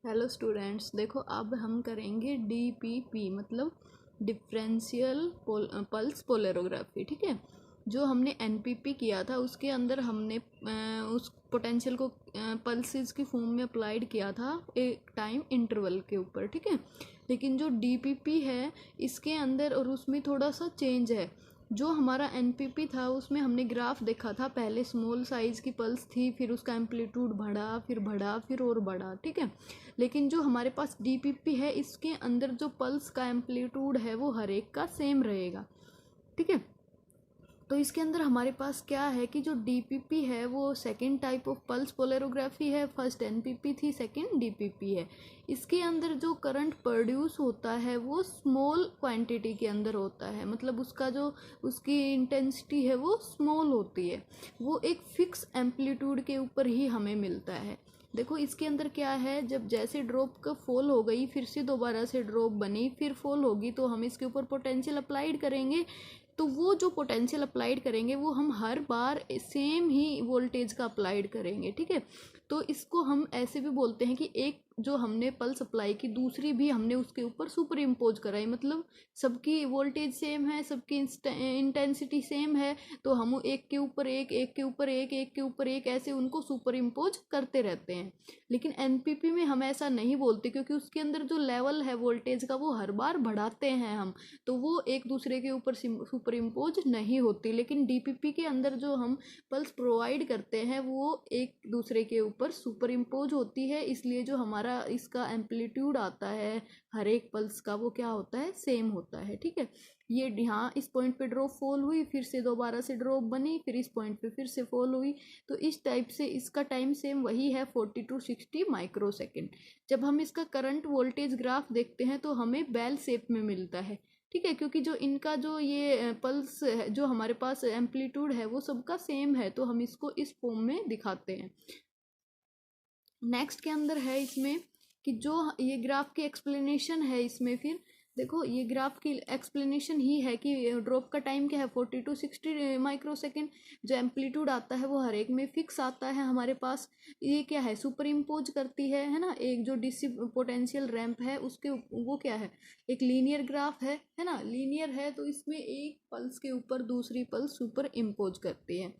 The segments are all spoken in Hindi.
हेलो स्टूडेंट्स, देखो अब हम करेंगे डीपीपी मतलब डिफरेंशियल पल्स पोलरोग्राफी। ठीक है, जो हमने एनपीपी किया था उसके अंदर हमने उस पोटेंशियल को पल्सेस की फॉर्म में अप्लाइड किया था एक टाइम इंटरवल के ऊपर। ठीक है, लेकिन जो डीपीपी है इसके अंदर और उसमें थोड़ा सा चेंज है। जो हमारा एनपीपी था उसमें हमने ग्राफ देखा था, पहले स्मॉल साइज की पल्स थी, फिर उसका एम्पलीट्यूड बढ़ा फिर और बढ़ा। ठीक है, लेकिन जो हमारे पास डीपीपी है इसके अंदर जो पल्स का एम्पलीट्यूड है वो हर एक का सेम रहेगा। ठीक है, तो इसके अंदर हमारे पास क्या है कि जो डीपीपी है वो second type of pulse polarography है। फर्स्ट एनपीपी थी, सेकंड डीपीपी है। इसके अंदर जो करंट प्रोड्यूस होता है वो स्मॉल क्वांटिटी के अंदर होता है, मतलब उसका जो उसकी इंटेंसिटी है वो स्मॉल होती है। वो एक फिक्स एम्पलीट्यूड के ऊपर ही हमें मिलता है। देखो इसके अंदर क्या है, जब जैसे ड्रॉप का फॉल हो गई फिर से दोबारा से ड्रॉप बनी फिर फॉल होगी तो हम इसके ऊपर पोटेंशियल अप्लाइड करेंगे। तो वो जो पोटेंशियल अप्लाइड करेंगे वो हम हर बार सेम ही वोल्टेज का अप्लाइड करेंगे। ठीक है, तो इसको हम ऐसे भी बोलते हैं कि एक जो हमने पल्स अप्लाई की दूसरी भी हमने उसके ऊपर सुपर इम्पोज कराई, मतलब सबकी वोल्टेज सेम है, सबकी इंटेंसिटी सेम है, तो हम एक के ऊपर एक, एक के ऊपर एक, एक के ऊपर एक ऐसे उनको सुपर इम्पोज करते रहते हैं। लेकिन एनपीपी में हम ऐसा नहीं बोलते क्योंकि उसके अंदर जो लेवल है वोल्टेज का वो हर बार बढ़ाते हैं हम, तो वो एक दूसरे के ऊपर सुपर इम्पोज नहीं होती। लेकिन डीपीपी के अंदर जो हम पल्स प्रोवाइड करते हैं वो एक दूसरे के ऊपर सुपर इम्पोज होती है, इसलिए जो हमारा इसका एम्पलीट्यूड आता है हर एक पल्स का वो क्या होता है, सेम होता है। ठीक है, ये यहाँ इस पॉइंट पे ड्रॉप फॉल हुई, फिर से दोबारा से ड्रॉप बनी, फिर इस पॉइंट पे फिर से फॉल हुई, तो इस टाइप से इसका टाइम सेम वही है 40 to 60 माइक्रोसेकेंड। जब हम इसका करंट वोल्टेज ग्राफ देखते हैं तो हमें बेल शेप में मिलता है। ठीक है, क्योंकि जो इनका जो ये पल्स है जो हमारे पास एम्पलीट्यूड है वो सबका सेम है, तो हम इसको इस फॉर्म में दिखाते हैं। नेक्स्ट के अंदर है इसमें कि जो ये ग्राफ की एक्सप्लेनेशन है इसमें, फिर देखो ये ग्राफ की एक्सप्लेनेशन ही है कि ड्रॉप का टाइम क्या है 40 to 60 माइक्रोसेकेंड। जो एम्पलीट्यूड आता है वो हर एक में फिक्स आता है हमारे पास। ये क्या है, सुपर इम्पोज करती है ना। एक जो डीसी पोटेंशियल रैंप है उसके वो क्या है, एक लीनियर ग्राफ है ना, लीनियर है, तो इसमें एक पल्स के ऊपर दूसरी पल्स सुपर इम्पोज करती है।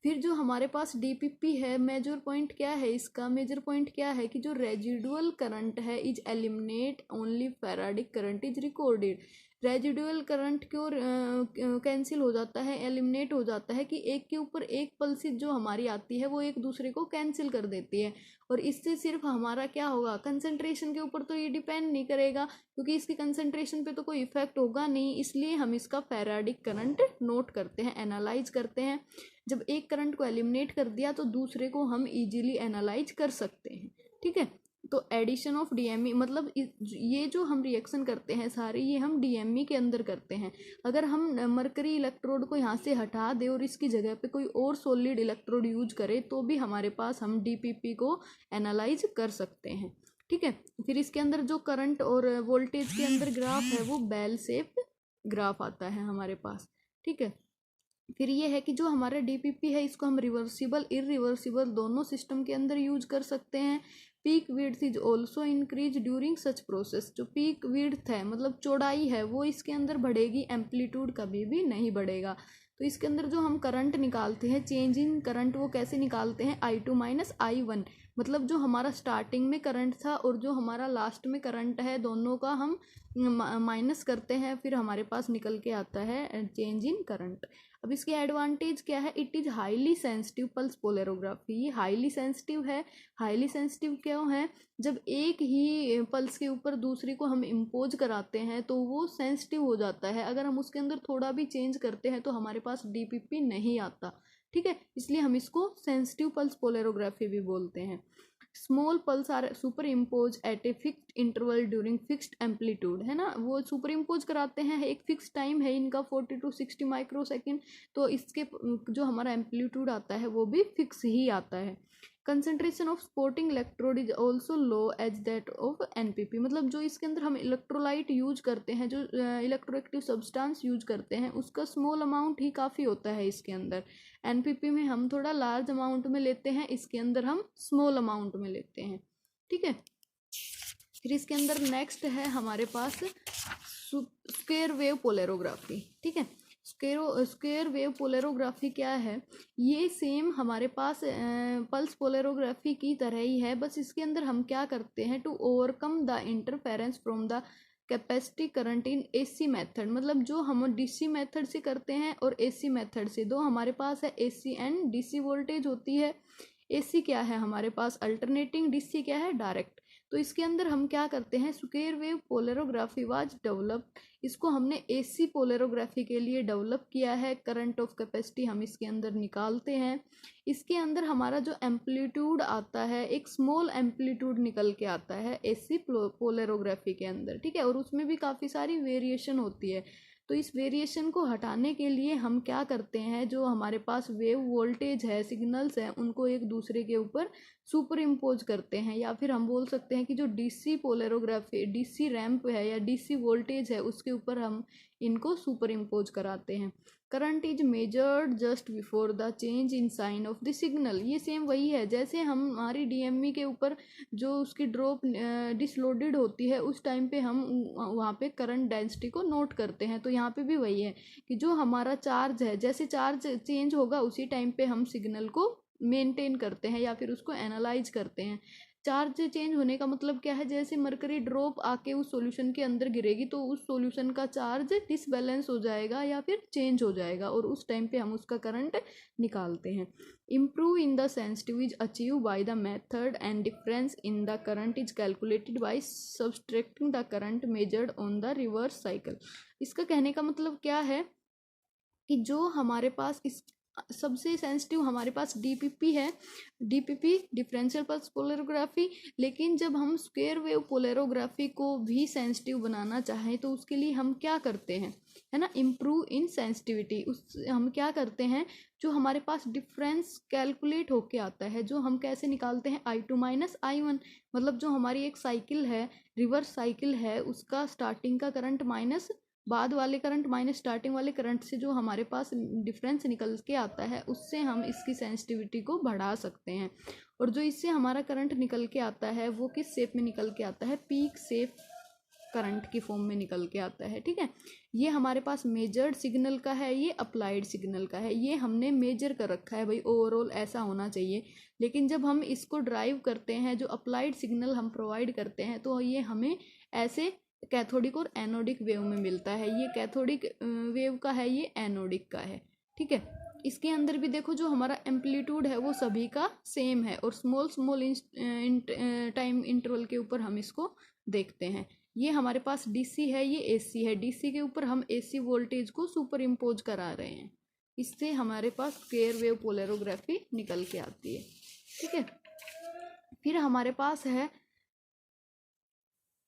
फिर जो हमारे पास डीपीपी है, मेजर पॉइंट क्या है इसका, मेजर पॉइंट क्या है कि जो रेजिडुअल करंट है is eliminate only faradic current is recorded. Residual current क्यों कैंसिल हो जाता है, एलिमिनेट हो जाता है कि एक के ऊपर एक पल्सेस जो हमारी आती है वो एक दूसरे को कैंसिल कर देती है। और इससे सिर्फ हमारा क्या होगा, कंसंट्रेशन के ऊपर तो ये डिपेंड नहीं करेगा क्योंकि इसकी कंसंट्रेशन पे तो कोई इफेक्ट होगा नहीं, इसलिए हम इसका फैराडिक करंट नोट करते हैं, एनालाइज करते हैं। जब एक करंट को एलिमिनेट कर दिया तो दूसरे को हम इजीली एनालाइज कर सकते हैं। ठीक है, तो एडिशन ऑफ डीएमई मतलब ये जो हम रिएक्शन करते हैं सारे ये हम डीएमई के अंदर करते हैं। अगर हम मरकरी इलेक्ट्रोड को यहाँ से हटा दें और इसकी जगह पे कोई और सॉलिड इलेक्ट्रोड यूज करें तो भी हमारे पास हम डीपीपी को एनालाइज कर सकते हैं। ठीक है, फिर इसके अंदर जो करंट और वोल्टेज के अंदर ग्राफ है वो बेल शेप ग्राफ आता है हमारे पास। ठीक है, फिर ये है कि जो हमारा डीपीपी है इसको हम रिवर्सिबल इरिवर्सिबल दोनों सिस्टम के अंदर यूज कर सकते हैं। Peak width is also increase during such process. जो पीक विड्थ है मतलब चौड़ाई है वो इसके अंदर बढ़ेगी, एम्पलीट्यूड कभी भी नहीं बढ़ेगा। तो इसके अंदर जो हम करंट निकालते हैं, चेंज इन करंट, वो कैसे निकालते हैं, I2 माइनस I1, मतलब जो हमारा स्टार्टिंग में करंट था और जो हमारा लास्ट में करंट है दोनों का हम माइनस करते हैं, फिर हमारे पास निकल के आता है चेंज इन करंट। अब इसकी एडवांटेज क्या है, it is highly sensitive pulse polarography. ये हाईली सेंसिटिव है। हाईली सेंसिटिव क्यों है, जब एक ही पल्स के ऊपर दूसरी को हम इम्पोज कराते हैं तो वो सेंसिटिव हो जाता है, अगर हम उसके अंदर थोड़ा भी चेंज करते हैं तो हमारे पास डीपीपी नहीं आता। ठीक है, इसलिए हम इसको सेंसिटिव पल्स पोलरोग्राफी भी बोलते हैं। Small pulse are super impose at a fixed interval during fixed amplitude, है ना, वो सुपर इम्पोज कराते हैं, एक फिक्स टाइम है इनका 40 to 60 माइक्रोसेकेंड, तो इसके जो हमारा एम्पलीट्यूड आता है वो भी फिक्स ही आता है। Concentration of sporting electrode is also low as that of NPP, मतलब जो इसके अंदर हम इलेक्ट्रोलाइट यूज करते हैं, जो इलेक्ट्रोएक्टिव सब्सटेंस यूज करते हैं उसका स्मॉल अमाउंट ही काफ़ी होता है इसके अंदर। एनपीपी में हम थोड़ा लार्ज अमाउंट में लेते हैं, इसके अंदर हम स्मॉल अमाउंट में लेते हैं। ठीक है, फिर इसके अंदर नेक्स्ट है हमारे पास स्क्वायर वेव पोलैरोग्राफी। ठीक है, स्क्वायर वेव पोलैरोग्राफी क्या है, ये सेम हमारे पास पल्स पोलैरोग्राफी की तरह ही है, बस इसके अंदर हम क्या करते हैं, to overcome the interference from the capacity current in AC method. मतलब जो हम डीसी मेथड से करते हैं और एसी मेथड से, दो हमारे पास है एसी एंड डीसी वोल्टेज होती है। एसी क्या है हमारे पास अल्टरनेटिंग, डीसी क्या है डायरेक्ट। तो इसके अंदर हम क्या करते हैं, square wave polarography was develop, इसको हमने एसी पोलैरोग्राफी के लिए डेवलप किया है। करंट ऑफ कैपेसिटी हम इसके अंदर निकालते हैं। इसके अंदर हमारा जो एम्पलीट्यूड आता है, एक स्मॉल एम्पलीट्यूड निकल के आता है एसी पोलैरोग्राफी के अंदर। ठीक है, और उसमें भी काफ़ी सारी वेरिएशन होती है। तो इस वेरिएशन को हटाने के लिए हम क्या करते हैं, जो हमारे पास वेव वोल्टेज है, सिग्नल्स हैं, उनको एक दूसरे के ऊपर सुपर इम्पोज करते हैं, या फिर हम बोल सकते हैं कि जो डीसी पोलैरोग्राफी, डीसी रैंप है या डीसी वोल्टेज है, उसके ऊपर हम इनको सुपर इम्पोज कराते हैं। Current is measured just before the change in sign of the signal. ये सेम वही है जैसे हम हमारी डीएमई के ऊपर जो उसकी ड्रॉप डिसलोडेड होती है, उस टाइम पे हम वहाँ पे करंट डेंसिटी को नोट करते हैं। तो यहाँ पे भी वही है कि जो हमारा चार्ज है, जैसे चार्ज चेंज होगा उसी टाइम पे हम सिग्नल को मेंटेन करते हैं या फिर उसको एनालाइज करते हैं। चार्ज चेंज होने का मतलब क्या है, जैसे मरकरी ड्रॉप आके उस सॉल्यूशन के अंदर गिरेगी तो उस सॉल्यूशन का चार्ज डिसबैलेंस हो जाएगा या फिर चेंज हो जाएगा, और उस टाइम पे हम उसका करंट निकालते हैं। Improve in the sensitive is achieve by the method and difference in the current is calculated by subtracting the current measured on the reverse cycle. इसका कहने का मतलब क्या है कि जो हमारे पास इस सबसे सेंसिटिव हमारे पास डीपीपी है, डीपीपी डिफरेंशियल पल्स पोलैरोग्राफी। लेकिन जब हम स्क्वायर वेव पोलैरोग्राफी को भी सेंसिटिव बनाना चाहें तो उसके लिए हम क्या करते हैं, है ना, इम्प्रूव इन सेंसिटिविटी। उस हम क्या करते हैं, जो हमारे पास डिफरेंस कैलकुलेट होके आता है, जो हम कैसे निकालते हैं, I2 माइनस I1। मतलब जो हमारी एक साइकिल है, रिवर्स साइकिल है, उसका स्टार्टिंग का करंट माइनस बाद वाले करंट माइनस स्टार्टिंग वाले करंट से जो हमारे पास डिफरेंस निकल के आता है, उससे हम इसकी सेंसिटिविटी को बढ़ा सकते हैं। और जो इससे हमारा करंट निकल के आता है वो किस शेप में निकल के आता है, पीक शेप करंट की फॉर्म में निकल के आता है। ठीक है, ये हमारे पास मेजर्ड सिग्नल का है, ये अप्लाइड सिग्नल का है, ये हमने मेजर कर रखा है भाई, ओवरऑल ऐसा होना चाहिए। लेकिन जब हम इसको ड्राइव करते हैं, जो अप्लाइड सिग्नल हम प्रोवाइड करते हैं, तो ये हमें ऐसे कैथोडिक और एनोडिक वेव में मिलता है। ये कैथोडिक वेव का है, ये एनोडिक का है। ठीक है, इसके अंदर भी देखो जो हमारा एम्पलीट्यूड है वो सभी का सेम है, और स्मॉल स्मॉल टाइम इंटरवल के ऊपर हम इसको देखते हैं। ये हमारे पास डीसी है, ये एसी है, डीसी के ऊपर हम एसी वोल्टेज को सुपर इम्पोज करा रहे हैं, इससे हमारे पास स्क्वायर वेव पोलैरोग्राफी निकल के आती है। ठीक है, फिर हमारे पास है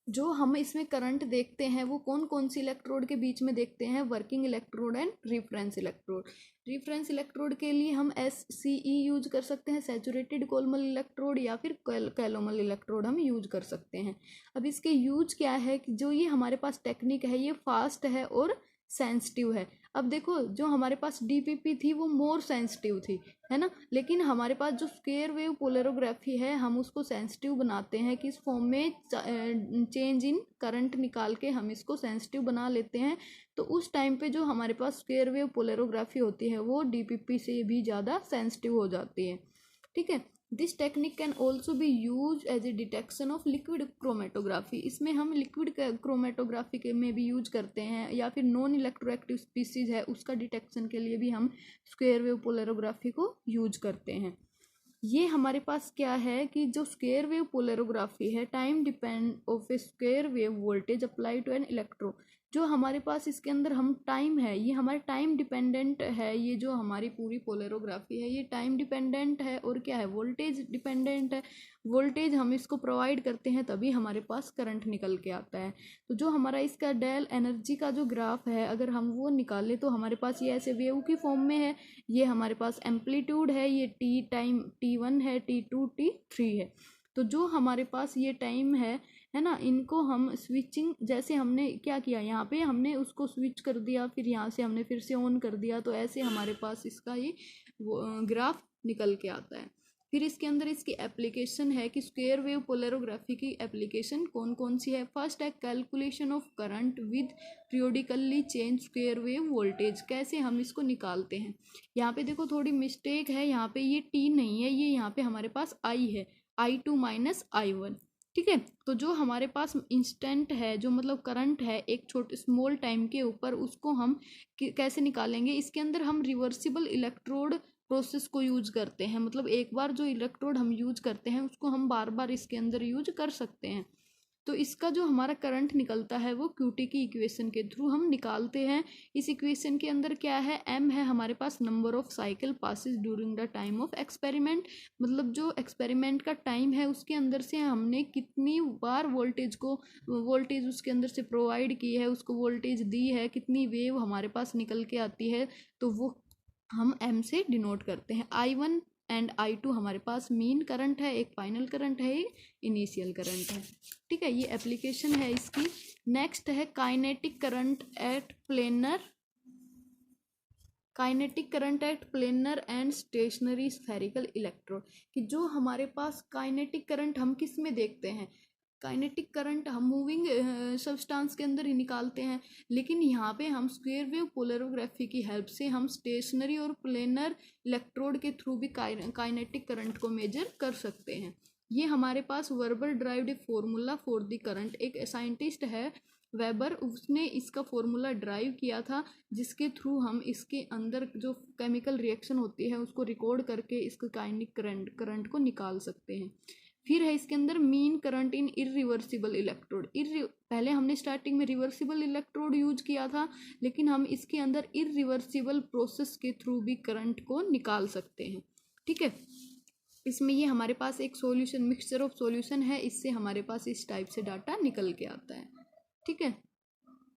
जो हम इसमें करंट देखते हैं वो कौन कौन सी इलेक्ट्रोड के बीच में देखते हैं, working electrode and reference electrode. Reference electrode के लिए हम SCE यूज कर सकते हैं, सैचुरेटेड कोलमल इलेक्ट्रोड, या फिर कैलोमल इलेक्ट्रोड हम यूज कर सकते हैं। अब इसके यूज क्या है कि जो ये हमारे पास टेक्निक है ये फास्ट है और सेंसिटिव है। अब देखो जो हमारे पास डीपीपी थी वो मोर सेंसिटिव थी, है ना, लेकिन हमारे पास जो स्क्वायर वेव पोलैरोग्राफी है हम उसको सेंसिटिव बनाते हैं कि इस फॉर्म में चेंज इन करंट निकाल के हम इसको सेंसिटिव बना लेते हैं। तो उस टाइम पे जो हमारे पास स्क्वायर वेव पोलैरोग्राफी होती है वो डीपीपी से भी ज़्यादा सेंसिटिव हो जाती है। ठीक है, this technique can also be use as a detection of liquid chromatography. इसमें हम लिक्विड क्रोमेटोग्राफी के में भी यूज करते हैं, या फिर नॉन इलेक्ट्रोएक्टिव स्पीसीज है उसका डिटेक्शन के लिए भी हम स्क्वायर वेव पोलैरोग्राफी को यूज करते हैं। ये हमारे पास क्या है कि जो स्क्वायर वेव पोलैरोग्राफी है, time depend of a square wave voltage apply to an electro. जो हमारे पास इसके अंदर हम टाइम है, ये हमारे टाइम डिपेंडेंट है, ये जो हमारी पूरी पोलैरोग्राफी है ये टाइम डिपेंडेंट है, और क्या है, वोल्टेज डिपेंडेंट है। वोल्टेज हम इसको प्रोवाइड करते हैं तभी हमारे पास करंट निकल के आता है। तो जो हमारा इसका डेल एनर्जी का जो ग्राफ है अगर हम वो निकालें तो हमारे पास ये ऐसे वेव की फॉर्म में है। ये हमारे पास एम्पलीट्यूड है, ये टी टाइम T1 है, T2 T3 है। तो जो हमारे पास ये टाइम है ना, इनको हम स्विचिंग, जैसे हमने क्या किया यहाँ पे हमने उसको स्विच कर दिया, फिर यहाँ से हमने फिर से ऑन कर दिया, तो ऐसे हमारे पास इसका ये ग्राफ निकल के आता है। फिर इसके अंदर इसकी एप्लीकेशन है कि स्क्वायर वेव पोलैरोग्राफी की एप्लीकेशन कौन कौन सी है। फर्स्ट है calculation of current with periodically change square wave voltage, कैसे हम इसको निकालते हैं। यहाँ पे देखो थोड़ी मिस्टेक है, यहाँ पे ये टी नहीं है, ये यहाँ पे हमारे पास आई है, I2 माइनस I1, ठीक है। तो जो हमारे पास इंस्टेंट है, जो मतलब करंट है एक छोटे स्मॉल टाइम के ऊपर, उसको हम कैसे निकालेंगे। इसके अंदर हम रिवर्सिबल इलेक्ट्रोड प्रोसेस को यूज करते हैं, मतलब एक बार जो इलेक्ट्रोड हम यूज करते हैं उसको हम बार बार इसके अंदर यूज कर सकते हैं। तो इसका जो हमारा करंट निकलता है वो क्यूटी की इक्वेशन के थ्रू हम निकालते हैं। इस इक्वेशन के अंदर क्या है, एम है हमारे पास number of cycle passes during the time of experiment, मतलब जो एक्सपेरिमेंट का टाइम है उसके अंदर से हमने कितनी बार वोल्टेज उसके अंदर से प्रोवाइड की है, उसको वोल्टेज दी है, कितनी वेव हमारे पास निकल के आती है, तो वो हम एम से डिनोट करते हैं। I1 एंड I2 हमारे पास मीन करंट है, एक फाइनल करंट है, एक इनिशियल करंट है, ठीक है। ये एप्लीकेशन है इसकी। नेक्स्ट है kinetic current at planar and stationary spherical electrode, कि जो हमारे पास काइनेटिक करंट हम किस में देखते हैं, काइनेटिक करंट हम मूविंग सब्सटेंस के अंदर ही निकालते हैं, लेकिन यहाँ पे हम स्क्वायर वेव पोलैरोग्राफी की हेल्प से हम स्टेशनरी और प्लेनर इलेक्ट्रोड के थ्रू भी काइनेटिक करंट को मेजर कर सकते हैं। ये हमारे पास Weber derived formula for the current, एक साइंटिस्ट है वेबर, उसने इसका फॉर्मूला ड्राइव किया था, जिसके थ्रू हम इसके अंदर जो केमिकल रिएक्शन होती है उसको रिकॉर्ड करके इसका काइनेटिक करंट को निकाल सकते हैं। फिर है इसके अंदर mean current in irreversible electrode. पहले हमने स्टार्टिंग में रिवर्सिबल इलेक्ट्रोड यूज किया था, लेकिन हम इसके अंदर इरिवर्सिबल प्रोसेस के थ्रू भी करंट को निकाल सकते हैं, ठीक है। इसमें ये हमारे पास एक सॉल्यूशन, मिक्सचर ऑफ सॉल्यूशन है, इससे हमारे पास इस टाइप से डाटा निकल के आता है, ठीक है।